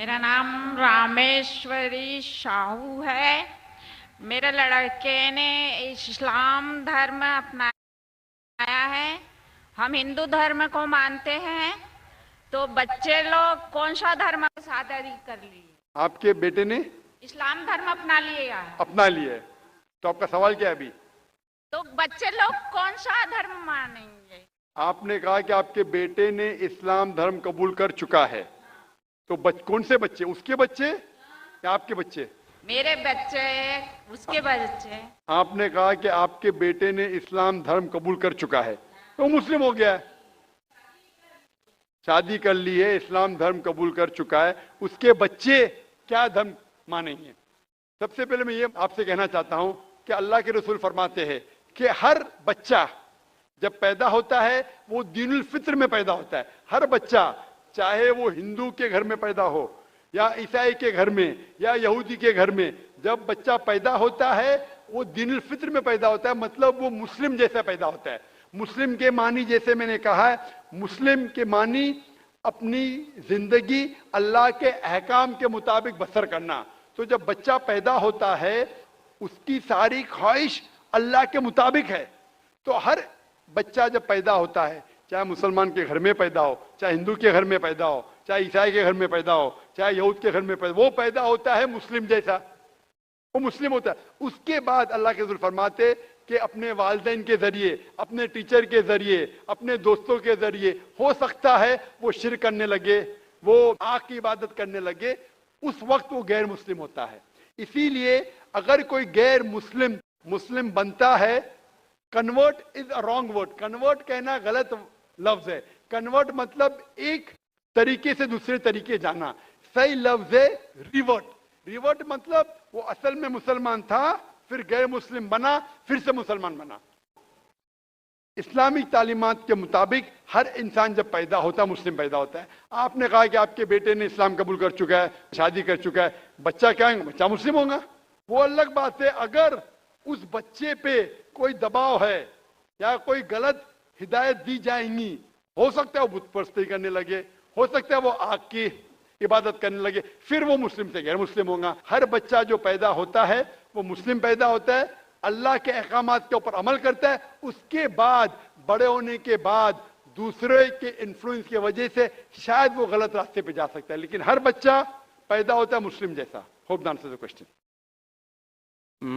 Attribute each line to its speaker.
Speaker 1: मेरा नाम रामेश्वरी शाहू है। मेरे लड़के ने इस्लाम धर्म अपनाया है। हम हिंदू धर्म को मानते हैं, तो बच्चे लोग कौन सा धर्म शादी कर लिए?
Speaker 2: आपके बेटे ने
Speaker 1: इस्लाम धर्म अपना लिया।
Speaker 2: अपना लिया है, तो आपका सवाल क्या है अभी?
Speaker 1: तो बच्चे लोग कौन सा धर्म मानेंगे?
Speaker 2: आपने कहा कि आपके बेटे ने इस्लाम धर्म कबूल कर चुका है, तो कौन से बच्चे? उसके बच्चे या आपके बच्चे?
Speaker 1: मेरे बच्चे, उसके बच्चे।
Speaker 2: आपने कहा कि आपके बेटे ने इस्लाम धर्म कबूल कर चुका है, तो मुस्लिम हो गया है। शादी कर ली है, इस्लाम धर्म कबूल कर चुका है, उसके बच्चे क्या धर्म मानेंगे? सबसे पहले मैं ये आपसे कहना चाहता हूं कि अल्लाह के रसूल फरमाते हैं कि हर बच्चा जब पैदा होता है वो दीनुल फित्र में पैदा होता है। हर बच्चा, चाहे वो हिंदू के घर में पैदा हो या ईसाई के घर में या यहूदी के घर में, जब बच्चा पैदा होता है वो दीनुल फित्र में पैदा होता है, मतलब वो मुस्लिम जैसा पैदा होता है। मुस्लिम के मानी, जैसे मैंने कहा है, मुस्लिम के मानी अपनी जिंदगी अल्लाह के अहकाम के मुताबिक बसर करना। तो जब बच्चा पैदा होता है उसकी सारी ख्वाहिश अल्लाह के मुताबिक है। तो हर बच्चा जब पैदा होता है, चाहे मुसलमान के घर में पैदा हो, चाहे हिंदू के घर में पैदा हो, चाहे ईसाई के घर में पैदा हो, चाहे यहूद के घर में पैदा, वो पैदा होता है मुस्लिम जैसा, वो मुस्लिम होता है। उसके बाद अल्लाह के रसूल फरमाते कि अपने वालिदैन के जरिए, अपने टीचर के जरिए, अपने दोस्तों के जरिए हो सकता है वो शिर्क करने लगे, वो आग की इबादत करने लगे, उस वक्त वो गैर मुस्लिम होता है। इसीलिए अगर कोई गैर मुस्लिम मुस्लिम बनता है, convert is a wrong word. Convert कहना गलत लफ्ज है। कन्वर्ट मतलब एक तरीके से दूसरे तरीके जाना। सही लफ्ज है रिवर्ट। रिवर्ट मतलब वो असल में मुसलमान था, फिर गैर मुस्लिम बना, फिर से मुसलमान बना। इस्लामिक तालीमात के मुताबिक हर इंसान जब पैदा होता है मुस्लिम पैदा होता है। आपने कहा कि आपके बेटे ने इस्लाम कबूल कर चुका है, शादी कर चुका है, बच्चा क्या है? बच्चा मुस्लिम होगा। वो अलग बात है अगर उस बच्चे पे कोई दबाव है या कोई गलत हिदायत दी जाएंगी, हो सकता है वो बुत परस्ती करने लगे, हो सकता है वो आग की इबादत करने लगे, फिर वो मुस्लिम से गैर मुस्लिम होगा। हर बच्चा जो पैदा होता है वो मुस्लिम पैदा होता है, अल्लाह के अहकामात के ऊपर अमल करता है। उसके बाद बड़े होने के बाद दूसरे के इन्फ्लुएंस की वजह से शायद वो गलत रास्ते पे जा सकता है, लेकिन हर बच्चा पैदा होता है मुस्लिम जैसा। Hope the answer the question.